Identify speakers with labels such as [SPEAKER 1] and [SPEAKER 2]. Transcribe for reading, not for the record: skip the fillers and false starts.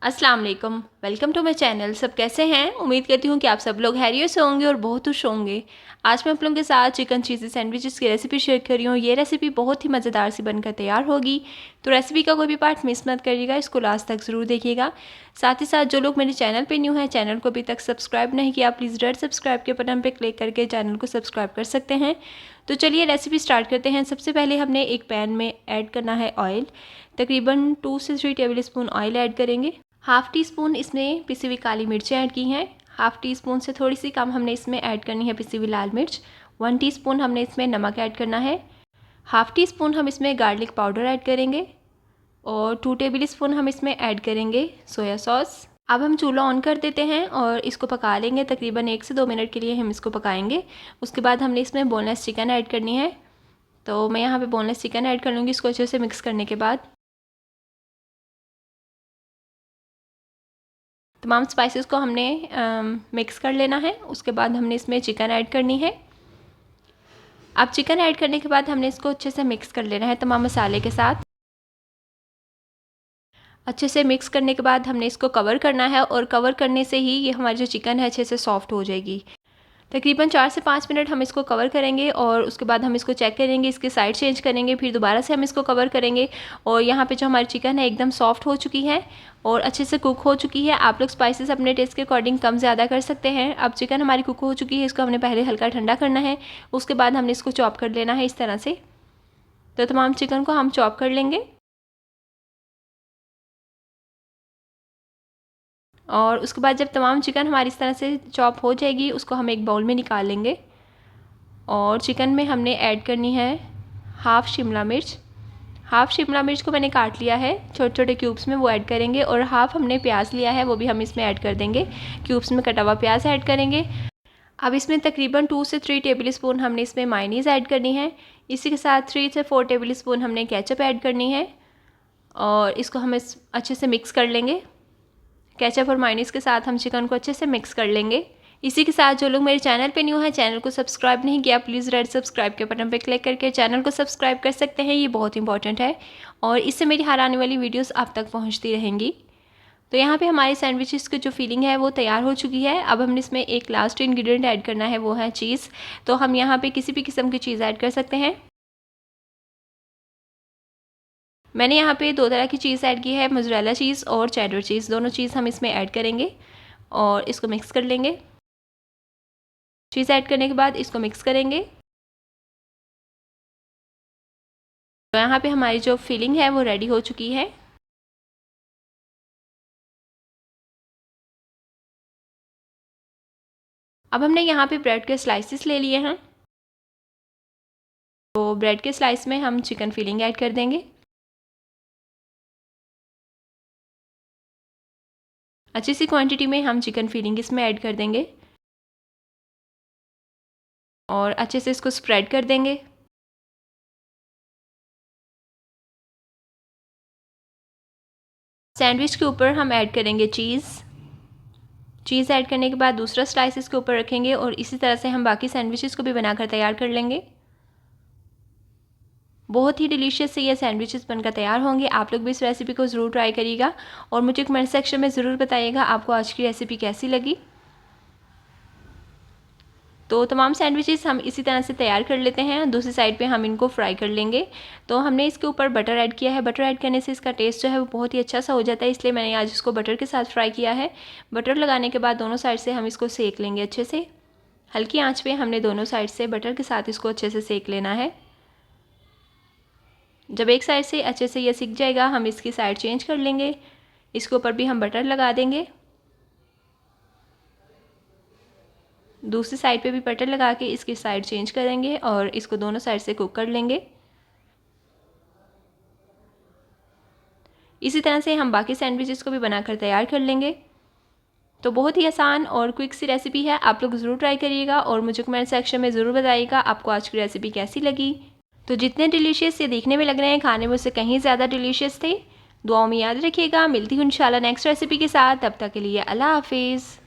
[SPEAKER 1] अस्सलाम वालेकुम, welcome to my channel. सब कैसे हैं? उम्मीद करती हूँ कि आप सब लोग खैरियत से होंगे और बहुत खुश होंगे। आज मैं आप लोगों के साथ चिकन चीज़ी सैंडविचेस की रेसिपी शेयर कर रही हूँ। ये रेसिपी बहुत ही मज़ेदार सी बनकर तैयार होगी, तो रेसिपी का कोई भी पार्ट मिस मत करिएगा, इसको लास्ट तक ज़रूर देखिएगा। साथ ही साथ जो लोग मेरे चैनल पर न्यू हैं, चैनल को अभी तक सब्सक्राइब नहीं किया, प्लीज़ रेड सब्सक्राइब के बटन पर क्लिक करके चैनल को सब्सक्राइब कर सकते हैं। तो चलिए रेसिपी स्टार्ट करते हैं। सबसे पहले हमने एक पैन में ऐड करना है ऑयल, तकरीबन 2 से 3 टेबल स्पून ऑयल ऐड करेंगे। हाफ़ टी स्पून इसमें पिसी हुई काली मिर्चें ऐड की हैं। हाफ़ टी स्पून से थोड़ी सी कम हमने इसमें ऐड करनी है पिसी हुई लाल मिर्च। 1 टीस्पून हमने इसमें नमक ऐड करना है। हाफ़ टी स्पून हम इसमें गार्लिक पाउडर ऐड करेंगे और 2 टेबल स्पून हम इसमें ऐड करेंगे सोया सॉस। अब हम चूल्हा ऑन कर देते हैं और इसको पका लेंगे। तकरीबन 1 से 2 मिनट के लिए हम इसको पकाएंगे। उसके बाद हमने इसमें बोनलेस चिकन ऐड करनी है, तो मैं यहाँ पे बोनलेस चिकन ऐड कर लूँगी। इसको अच्छे से मिक्स करने के बाद तमाम स्पाइसेस को हमने मिक्स कर लेना है। उसके बाद हमने इसमें चिकन ऐड करनी है। अब चिकन ऐड करने के बाद हमने इसको अच्छे से मिक्स कर लेना है तमाम मसाले के साथ। अच्छे से मिक्स करने के बाद हमने इसको कवर करना है और कवर करने से ही ये हमारी जो चिकन है अच्छे से सॉफ्ट हो जाएगी। तकरीबन 4 से 5 मिनट हम इसको कवर करेंगे और उसके बाद हम इसको चेक करेंगे, इसके साइड चेंज करेंगे, फिर दोबारा से हम इसको कवर करेंगे। और यहाँ पे जो हमारी चिकन है एकदम सॉफ्ट हो चुकी है और अच्छे से कुक हो चुकी है। आप लोग स्पाइसेस अपने टेस्ट के अकॉर्डिंग कम ज़्यादा कर सकते हैं। अब चिकन हमारी कुक हो चुकी है, इसको हमने पहले हल्का ठंडा करना है, उसके बाद हमने इसको चॉप कर लेना है इस तरह से। तो तमाम चिकन को हम चॉप कर लेंगे और उसके बाद जब तमाम चिकन हमारी इस तरह से चॉप हो जाएगी, उसको हम एक बाउल में निकाल लेंगे। और चिकन में हमने ऐड करनी है हाफ़ शिमला मिर्च। हाफ़ शिमला मिर्च को मैंने काट लिया है छोटे छोटे क्यूब्स में, वो ऐड करेंगे। और हाफ़ हमने प्याज लिया है, वो भी हम इसमें ऐड कर देंगे। क्यूब्स में कटा हुआ प्याज ऐड करेंगे। अब इसमें तकरीबन 2 से 3 टेबल स्पून हमने इसमें मायोनीज़ ऐड करनी है। इसी के साथ 3 से 4 टेबल स्पून हमने केचप ऐड करनी है और इसको हम अच्छे से मिक्स कर लेंगे। केचप और मायोनीज़ के साथ हम चिकन को अच्छे से मिक्स कर लेंगे। इसी के साथ जो लोग मेरे चैनल पे न्यू हैं, चैनल को सब्सक्राइब नहीं किया, प्लीज़ रेड सब्सक्राइब के बटन पे क्लिक करके चैनल को सब्सक्राइब कर सकते हैं। ये बहुत इंपॉर्टेंट है और इससे मेरी हर आने वाली वीडियोस आप तक पहुंचती रहेंगी। तो यहाँ पे हमारे सैंडविचेस की जो फीलिंग है वो तैयार हो चुकी है। अब हमने इसमें एक लास्ट इंग्रेडिएंट ऐड करना है, वो है चीज़। तो हम यहाँ पर किसी भी किस्म की चीज़ ऐड कर सकते हैं। मैंने यहाँ पे 2 तरह की चीज़ ऐड की है, मोज़रेला चीज़ और चेडर चीज़। दोनों चीज़ हम इसमें ऐड करेंगे और इसको मिक्स कर लेंगे। चीज़ ऐड करने के बाद इसको मिक्स करेंगे। तो यहाँ पे हमारी जो फिलिंग है वो रेडी हो चुकी है। अब हमने यहाँ पे ब्रेड के स्लाइसेस ले लिए हैं, तो ब्रेड के स्लाइस में हम चिकन फिलिंग ऐड कर देंगे। अच्छी सी क्वांटिटी में हम चिकन फिलिंग इसमें ऐड कर देंगे और अच्छे से इसको स्प्रेड कर देंगे। सैंडविच के ऊपर हम ऐड करेंगे चीज़ ऐड करने के बाद दूसरा स्लाइस इसके ऊपर रखेंगे और इसी तरह से हम बाकी सैंडविचेस को भी बनाकर तैयार कर लेंगे। बहुत ही डिलीशियस से ये सैंडविचेस बनकर तैयार होंगे। आप लोग भी इस रेसिपी को ज़रूर ट्राई करिएगा और मुझे कमेंट सेक्शन में ज़रूर बताइएगा आपको आज की रेसिपी कैसी लगी। तो तमाम सैंडविचेस हम इसी तरह से तैयार कर लेते हैं। दूसरी साइड पे हम इनको फ्राई कर लेंगे। तो हमने इसके ऊपर बटर ऐड किया है। बटर ऐड करने से इसका टेस्ट जो है वो बहुत ही अच्छा सा हो जाता है, इसलिए मैंने आज इसको बटर के साथ फ्राई किया है। बटर लगाने के बाद दोनों साइड से हम इसको सेक लेंगे अच्छे से। हल्की आँच पे हमने दोनों साइड से बटर के साथ इसको अच्छे से सेक लेना है। जब एक साइड से अच्छे से ये सिक जाएगा, हम इसकी साइड चेंज कर लेंगे। इसके ऊपर भी हम बटर लगा देंगे। दूसरी साइड पे भी बटर लगा के इसकी साइड चेंज करेंगे और इसको दोनों साइड से कुक कर लेंगे। इसी तरह से हम बाकी सैंडविचेस को भी बनाकर तैयार कर लेंगे। तो बहुत ही आसान और क्विक सी रेसिपी है, आप लोग ज़रूर ट्राई करिएगा और मुझे कमेंट सेक्शन में ज़रूर बताइएगा आपको आज की रेसिपी कैसी लगी। तो जितने डिलीशियस ये देखने में लग रहे हैं, खाने में उससे कहीं ज़्यादा डिलीशियस थे। दुआओं में याद रखिएगा। मिलती हूँ इंशाल्लाह नेक्स्ट रेसिपी के साथ। तब तक के लिए अल्लाह हाफिज़।